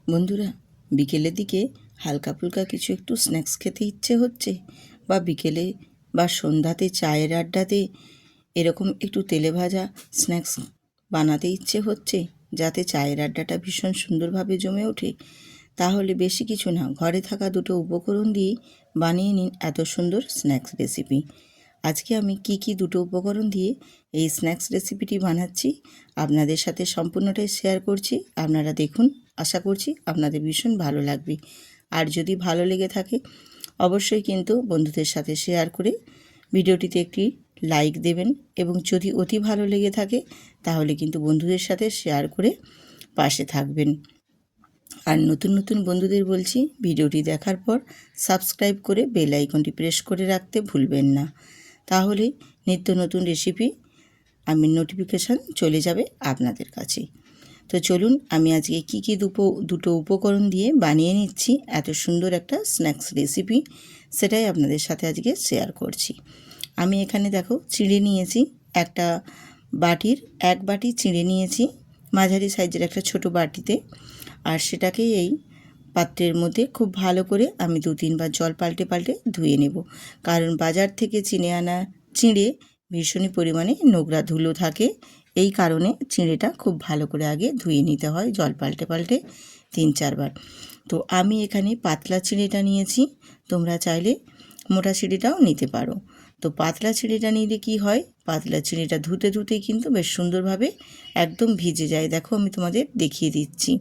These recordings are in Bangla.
বন্ধুরা, বিকেলের দিকে হালকা ফুলকা কিছু একটু স্ন্যাক্স খেতে ইচ্ছে হচ্ছে, বা বিকেলে বা সন্ধ্যাতে চায়ের আড্ডাতে এরকম একটু তেলে ভাজা স্ন্যাক্স বানাতে ইচ্ছে হচ্ছে, যাতে চায়ের আড্ডাটা ভীষণ সুন্দরভাবে জমে ওঠে। তাহলে বেশি কিছু না, ঘরে থাকা দুটো উপকরণ দিয়েই বানিয়ে নিন এত সুন্দর স্ন্যাক্স রেসিপি। আজকে আমি কি দুটো উপকরণ দিয়ে এই স্ন্যাক্স রেসিপিটি বানাচ্ছি আপনাদের সাথে সম্পূর্ণটাই শেয়ার করছি। আপনারা দেখুন, আশা করছি আপনাদের ভীষণ ভালো লাগবে। আর যদি ভালো লেগে থাকে অবশ্যই কিন্তু বন্ধুদের সাথে শেয়ার করে ভিডিওটিতে একটি লাইক দেবেন, এবং যদি অতি ভালো লেগে থাকে তাহলে কিন্তু বন্ধুদের সাথে শেয়ার করে পাশে থাকবেন। আর নতুন নতুন বন্ধুদের বলছি, ভিডিওটি দেখার পর সাবস্ক্রাইব করে বেল আইকনটি প্রেস করে রাখতে ভুলবেন না। তাহলে নিত্য নতুন রেসিপি নোটিফিকেশান চলে যাবে আপনাদের কাছে। তো চলুন, আমি আজকে কি দুটো উপকরণ দিয়ে বানিয়ে নিচ্ছি এত সুন্দর একটা স্ন্যাক্স রেসিপি, সেটাই আপনাদের সাথে আজকে শেয়ার করছি। আমি এখানে দেখো চিঁড়ে নিয়েছি, একটা বাটির 1 বাটি চিঁড়ে নিয়েছি, মাঝারি সাইজের একটা ছোট বাটিতে। আর সেটাকে এই পাত্রের মধ্যে খুব ভালো করে আমি 2-3 বার জল পাল্টে পাল্টে ধুয়ে নেব, কারণ বাজার থেকে চিনে আনা চিঁড়ে ভীষণই পরিমাণে নোংরা ধুলো থাকে। এই কারণে চিঁড়েটা খুব ভালো করে আগে ধুয়ে নিতে হয় জল পাল্টে পাল্টে 3-4 বার। তো আমি এখানে পাতলা চিঁড়েটা নিয়েছি, তোমরা চাইলে মোটা চিঁড়েটাও নিতে পারো। তো পাতলা চিঁড়েটা নিলে কি হয়, পাতলা চিঁড়েটা ধুতে ধুতেই কিন্তু বেশ সুন্দরভাবে একদম ভিজে যায়। দেখো আমি তোমাদের দেখিয়ে দিচ্ছি।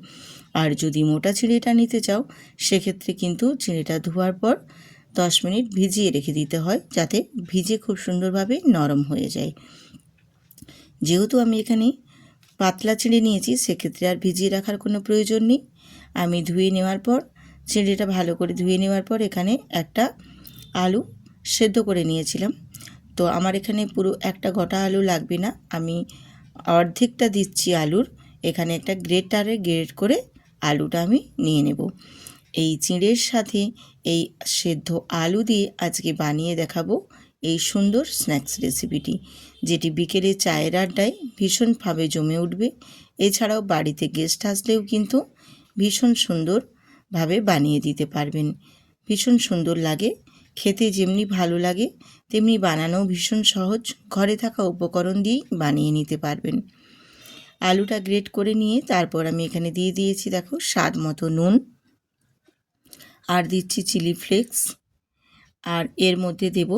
আর যদি মোটা চিঁড়েটা নিতে চাও সেক্ষেত্রে কিন্তু চিঁড়েটা ধোয়ার পর 10 মিনিট ভিজিয়ে রেখে দিতে হয়, যাতে ভিজে খুব সুন্দরভাবে নরম হয়ে যায়। যেহেতু আমি এখানে পাতলা চিঁড়ে নিয়েছি সেক্ষেত্রে আর ভিজিয়ে রাখার কোনো প্রয়োজন নেই। আমি ধুয়ে নেওয়ার পর, চিঁড়েটা ভালো করে ধুয়ে নেওয়ার পর এখানে একটা আলু সেদ্ধ করে নিয়েছিলাম। তো আমার এখানে পুরো একটা গোটা আলু লাগবে না, আমি অর্ধেকটা দিচ্ছি আলুর। এখানে একটা গ্রেটারে গ্রেট করে আলুটা আমি নিয়ে নেব। এই চিঁড়ের সাথে এই সেদ্ধ আলু দিয়ে আজকে বানিয়ে দেখাবো এই সুন্দর স্ন্যাক্স রেসিপিটি, যেটি বিকেলে চায়ের আড্ডায় ভীষণভাবে জমে উঠবে। এছাড়াও বাড়িতে গেস্ট আসলেও কিন্তু ভীষণ সুন্দরভাবে বানিয়ে দিতে পারবেন। ভীষণ সুন্দর লাগে খেতে, যেমনি ভালো লাগে তেমনি বানানোও ভীষণ সহজ। ঘরে থাকা উপকরণ দিয়েই বানিয়ে নিতে পারবেন। আলুটা গ্রেট করে নিয়ে তারপর আমি এখানে দিয়ে দিয়েছি দেখো স্বাদ মতো নুন, আর দিচ্ছি চিলি ফ্লেক্স, আর এর মধ্যে দেব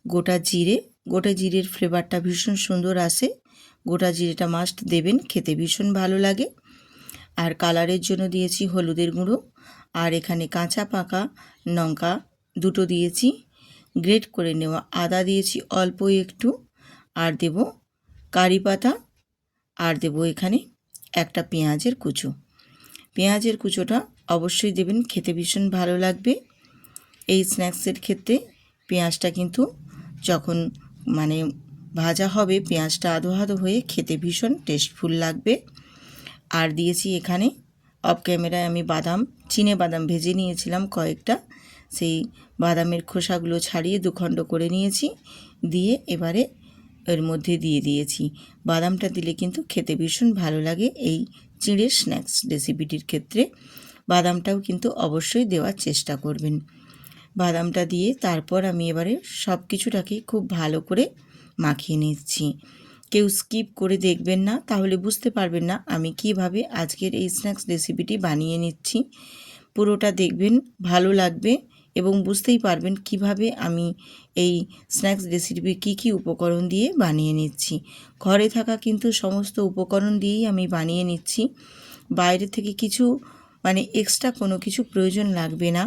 গোটা জিরে। গোটা জিরের ফ্লেভারটা ভীষণ সুন্দর আসে, গোটা জিরেটা মাস্ট দেবেন, খেতে ভীষণ ভালো লাগে। আর কালারের জন্য দিয়েছি হলুদের গুঁড়ো, আর এখানে কাঁচা পাকা লঙ্কা দুটো দিয়েছি, গ্রেট করে নেওয়া আদা দিয়েছি অল্প একটু, আর দেব কারি পাতা, আর দেব এখানে একটা পেঁয়াজের কুচো। পেঁয়াজের কুচোটা অবশ্যই দেবেন, খেতে ভীষণ ভালো লাগবে। এই স্ন্যাক্সের ক্ষেত্রে পেঁয়াজটা কিন্তু যখন ভাজা হবে পেঁয়াজটা আধো আধো হয়ে খেতে ভীষণ টেস্টফুল লাগবে। আর দিয়েছি এখানে অফ ক্যামেরায় আমি চিনে বাদাম ভেজে নিয়েছিলাম কয়েকটা, সেই বাদামের খোসাগুলো ছাড়িয়ে 2 খণ্ড করে নিয়েছি, দিয়ে এবারে এর মধ্যে দিয়ে দিয়েছি। বাদামটা দিলে কিন্তু খেতে ভীষণ ভালো লাগে এই চিঁড়ের স্ন্যাক্স রেসিপিটির ক্ষেত্রে। বাদামটাও কিন্তু অবশ্যই দেওয়ার চেষ্টা করবেন। বাদামটা দিয়ে তারপর আমি এবারে সব কিছুটাকে খুব ভালো করে মাখিয়ে নিচ্ছি। কেউ স্কিপ করে দেখবেন না, তাহলে বুঝতে পারবেন না আমি কিভাবে আজকের এই স্ন্যাক্স রেসিপিটি বানিয়ে নিচ্ছি। পুরোটা দেখবেন, ভালো লাগবে এবং বুঝতেই পারবেন কিভাবে আমি এই স্ন্যাক্স রেসিপি কি উপকরণ দিয়ে বানিয়ে নিচ্ছি। ঘরে থাকা কিন্তু সমস্ত উপকরণ দিয়েই আমি বানিয়ে নিচ্ছি, বাইরে থেকে কিছু এক্সট্রা কোনো কিছু প্রয়োজন লাগবে না।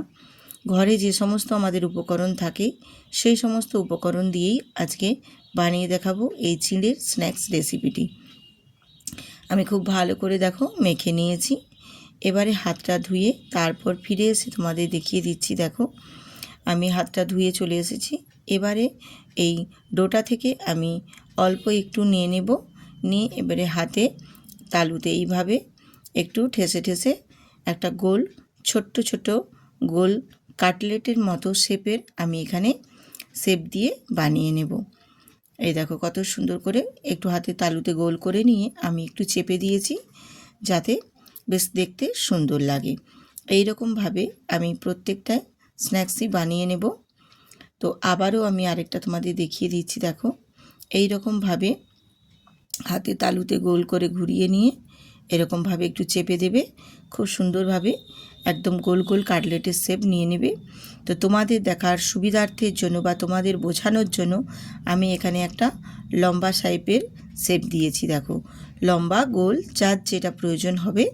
ঘরে যে সমস্ত আমাদের উপকরণ থাকে সেই সমস্ত উপকরণ দিয়েই আজকে বানিয়ে দেখাবো এই চিঁড়ের স্ন্যাক্স রেসিপিটি। আমি খুব ভালো করে দেখো মেখে নিয়েছি। এবারে হাতটা ধুয়ে তারপর ফিরে এসে তোমাদের দেখিয়ে দিচ্ছি। দেখো আমি হাতটা ধুয়ে চলে এসেছি। এবারে এই ডোটা থেকে আমি অল্প একটু নিয়ে নেব, নিয়ে এবারে হাতে তালুতে এইভাবে একটু ঠেসে ঠেসে একটা গোল ছোট্ট ছোট গোল কাটলেটের মতো শেপের আমি এখানে শেপ দিয়ে বানিয়ে নেব। এই দেখো কত সুন্দর করে একটু হাতে তালুতে গোল করে নিয়ে আমি একটু চেপে দিয়েছি, যাতে বেশ দেখতে সুন্দর লাগে। এই রকমভাবে আমি প্রত্যেকটা স্ন্যাক্সই বানিয়ে নেব। তো আবারও আমি আরেকটা তোমাদের দেখিয়ে দিচ্ছি। দেখো, এই রকমভাবে হাতে তালুতে গোল করে ঘুরিয়ে নিয়ে এরকমভাবে একটু চেপে দেবে, খুব সুন্দরভাবে একদম গোল গোল কাটলেটের শেপ নিয়ে নেবে। তো তোমাদের দেখার সুবিধার্থের জন্য বা তোমাদের বোঝানোর জন্য আমি এখানে একটা লম্বা শেপের শেপ দিয়েছি। দেখো, লম্বা গোল যার যেটা প্রয়োজন হবে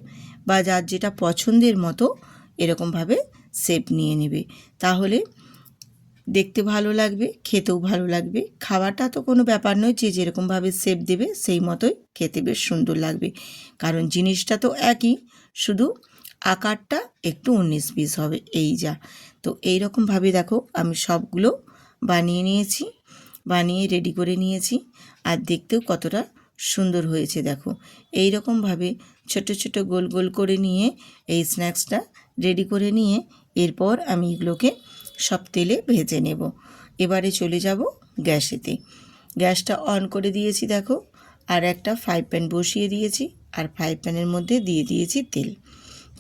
বা যার যেটা পছন্দের মতো এরকমভাবে শেপ নিয়ে নেবে, তাহলে দেখতে ভালো লাগবে, খেতেও ভালো লাগবে। খাওয়াটা তো কোনো ব্যাপার নয়, যে যেরকমভাবে শেপ দেবে সেই মতোই খেতে বেশ সুন্দর লাগবে, কারণ জিনিসটা তো একই, শুধু আকারটা একটু 19-20 হবে, এই যা। তো এই রকমভাবে দেখো আমি সবগুলো বানিয়ে নিয়েছি, বানিয়ে রেডি করে নিয়েছি, আর দেখতেও কতটা সুন্দর হয়েছে। দেখো, এই রকমভাবে ছোট ছোট গোল গোল করে নিয়ে এই স্ন্যাক্সটা রেডি করে নিয়ে এরপর আমি এগুলোকে সব তেলে ভেজে নেব। এবারে চলে যাব গ্যাসেতে। গ্যাসটা অন করে দিয়েছি দেখো, আর একটা ফ্রাই প্যান বসিয়ে দিয়েছি, আর ফ্রাই প্যানের মধ্যে দিয়ে দিয়েছি তেল।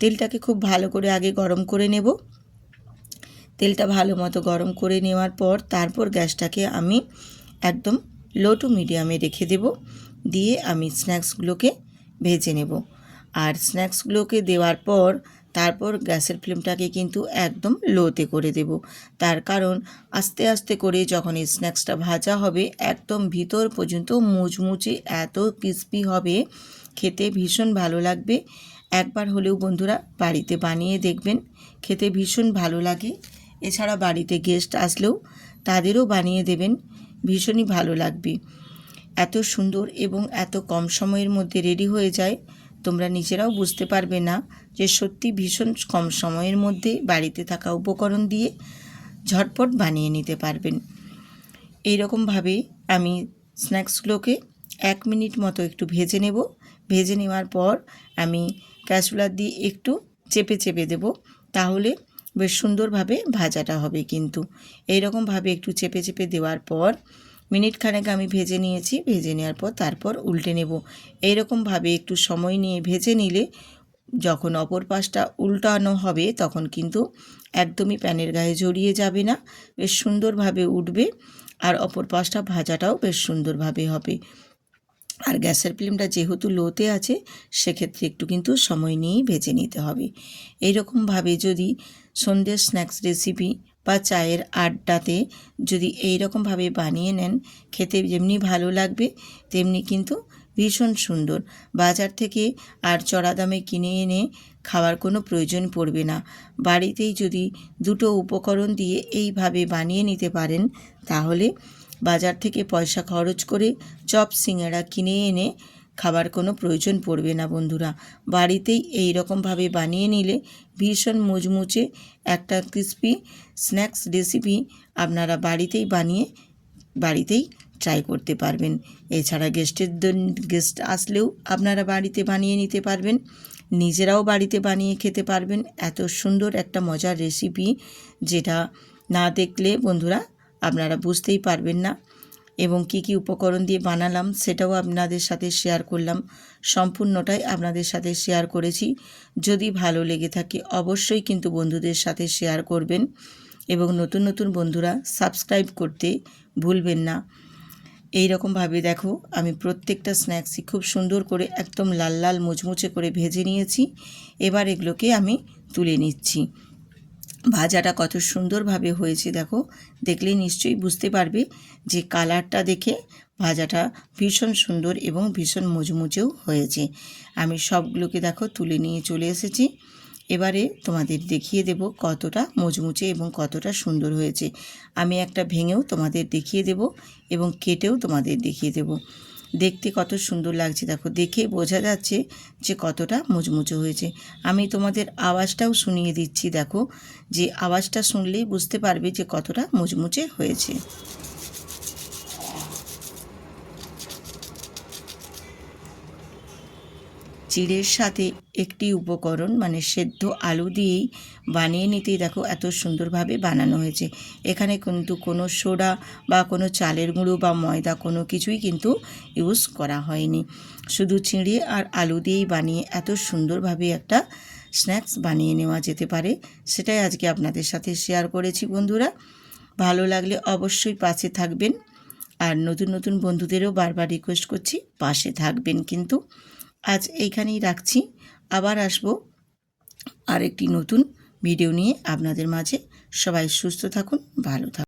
তেলটাকে খুব ভালো করে আগে গরম করে নেব। তেলটা ভালো মতো গরম করে নেওয়ার পর তারপর গ্যাসটাকে আমি একদম লো টু মিডিয়ামে রেখে দেব, দিয়ে আমি স্ন্যাক্সগুলোকে ভেজে নেব। আর স্ন্যাক্সগুলোকে দেওয়ার পর তারপর গ্যাসের ফ্লেমটাকে কিন্তু একদম লোতে করে দেব। তার কারণ আস্তে আস্তে করে যখন এই স্ন্যাক্সটা ভাজা হবে একদম ভিতর পর্যন্ত মুচমুচে এত ক্রিস্পি হবে, খেতে ভীষণ ভালো লাগবে। একবার হলেও বন্ধুরা বাড়িতে বানিয়ে দেখবেন, খেতে ভীষণ ভালো লাগে। এছাড়া বাড়িতে গেস্ট আসলেও তাদেরও বানিয়ে দেবেন, ভীষণই ভালো লাগবে। এত সুন্দর এবং এত কম সময়ের মধ্যে রেডি হয়ে যায়, তোমরা নিজেরাও বুঝতে পারবে না যে সত্যি ভীষণ কম সময়ের মধ্যে বাড়িতে থাকা উপকরণ দিয়ে ঝটপট বানিয়ে নিতে পারবেন। এই রকমভাবে আমি স্ন্যাক্সগুলোকে 1 মিনিট মতো একটু ভেজে নেব। ভেজে নেওয়ার পর আমি ক্যাসরোলা দিয়ে একটু চেপে চেপে দেব, তাহলে বেশ সুন্দরভাবে ভাজাটা হবে। কিন্তু এই রকমভাবে একটু চেপে চেপে দেওয়ার পর মিনিট খানেক আমি ভেজে নিয়েছি। ভেজে নেওয়ার পর তারপর উল্টে নেব। এই রকমভাবে একটু সময় নিয়ে ভেজে নিলে যখন অপর পাশটা উল্টানো হবে তখন কিন্তু একদমই প্যানের গায়ে জড়িয়ে যাবে না, বেশ সুন্দরভাবে উঠবে, আর অপর পাশটা ভাজাটাও বেশ সুন্দরভাবে হবে। আর গ্যাসের ফ্লেমটা যেহেতু লোতে আছে, সেক্ষেত্রে একটু কিন্তু সময় নিয়েই ভেজে নিতে হবে। এই রকমভাবে যদি সন্ধ্যের স্ন্যাক্স রেসিপি বা চায়ের আড্ডাতে যদি এই রকমভাবে বানিয়ে নেন, খেতে যেমনি ভালো লাগবে তেমনি কিন্তু ভীষণ সুন্দর। বাজার থেকে আর চড়া দামে কিনে এনে খাওয়ার কোনো প্রয়োজন পড়বে না। বাড়িতেই যদি দুটো উপকরণ দিয়ে এইভাবে বানিয়ে নিতে পারেন, তাহলে বাজার থেকে পয়সা খরচ করে চপ সিঙ্গাড়া কিনে এনে খাবার কোনো প্রয়োজন পড়বে না বন্ধুরা। বাড়িতেই এই রকমভাবে বানিয়ে নিলে ভীষণ মুচমুচে একটা ক্রিস্পি স্ন্যাক্স রেসিপি আপনারা বাড়িতেই বানিয়ে বাড়িতেই ট্রাই করতে পারবেন। এছাড়া গেস্ট আসলেও আপনারা বাড়িতে বানিয়ে নিতে পারবেন, নিজেরাও বাড়িতে বানিয়ে খেতে পারবেন। এত সুন্দর একটা মজার রেসিপি, যেটা না দেখলে বন্ধুরা আপনারা বুঝতেই পারবেন না। এবং কি কি উপকরণ দিয়ে বানালাম সেটাও আপনাদের সাথে শেয়ার করলাম, সম্পূর্ণটাই আপনাদের সাথে শেয়ার করেছি। যদি ভালো লেগে থাকে অবশ্যই কিন্তু বন্ধুদের সাথে শেয়ার করবেন, এবং নতুন নতুন বন্ধুরা সাবস্ক্রাইব করতে ভুলবেন না। এই রকমভাবে দেখো আমি প্রত্যেকটা স্ন্যাক্সই খুব সুন্দর করে একদম লাল লাল মুচমুচে করে ভেজে নিয়েছি। এবার এগুলোকে আমি তুলে নিচ্ছি। ভাজাটা কত সুন্দরভাবে হয়েছে দেখো, দেখলেই নিশ্চয়ই বুঝতে পারবে যে কালারটা দেখে ভাজাটা ভীষণ সুন্দর এবং ভীষণ মুচমুচেও হয়েছে। আমি সবগুলোকে দেখো তুলে নিয়ে চলে এসেছি। এবারে তোমাদের দেখিয়ে দেব কতটা মুচমুচে এবং কতটা সুন্দর হয়েছে। আমি একটা ভেঙেও তোমাদের দেখিয়ে দেব এবং কেটেও তোমাদের দেখিয়ে দেব। দেখতে কত সুন্দর লাগছে দেখো, দেখে বোঝা যাচ্ছে যে কতটা মুচমুচে হয়েছে। আমি তোমাদের আওয়াজটাও শুনিয়ে দিচ্ছি, দেখো যে আওয়াজটা শুনলেই বুঝতে পারবে যে কতটা মুচমুচে হয়েছে। চিড়ের সাথে একটি উপকরণ মানে সেদ্ধ আলু দিয়েই বানিয়ে নিতেই দেখো এত সুন্দরভাবে বানানো হয়েছে। এখানে কিন্তু কোনো সোডা বা কোনো চালের গুঁড়ো বা ময়দা কোনো কিছুই কিন্তু ইউজ করা হয়নি। শুধু চিড়ে আর আলু দিয়েই বানিয়ে এত সুন্দরভাবে একটা স্ন্যাক্স বানিয়ে নেওয়া যেতে পারে, সেটাই আজকে আপনাদের সাথে শেয়ার করেছি বন্ধুরা। ভালো লাগলে অবশ্যই পাশে থাকবেন, আর নতুন নতুন বন্ধুদেরও বারবার রিকোয়েস্ট করছি পাশে থাকবেন। কিন্তু আজ এইখানেই রাখছি, আবার আসবো আরেকটি নতুন ভিডিও নিয়ে আপনাদের মাঝে। সবাই সুস্থ থাকুন, ভালো থাকুন।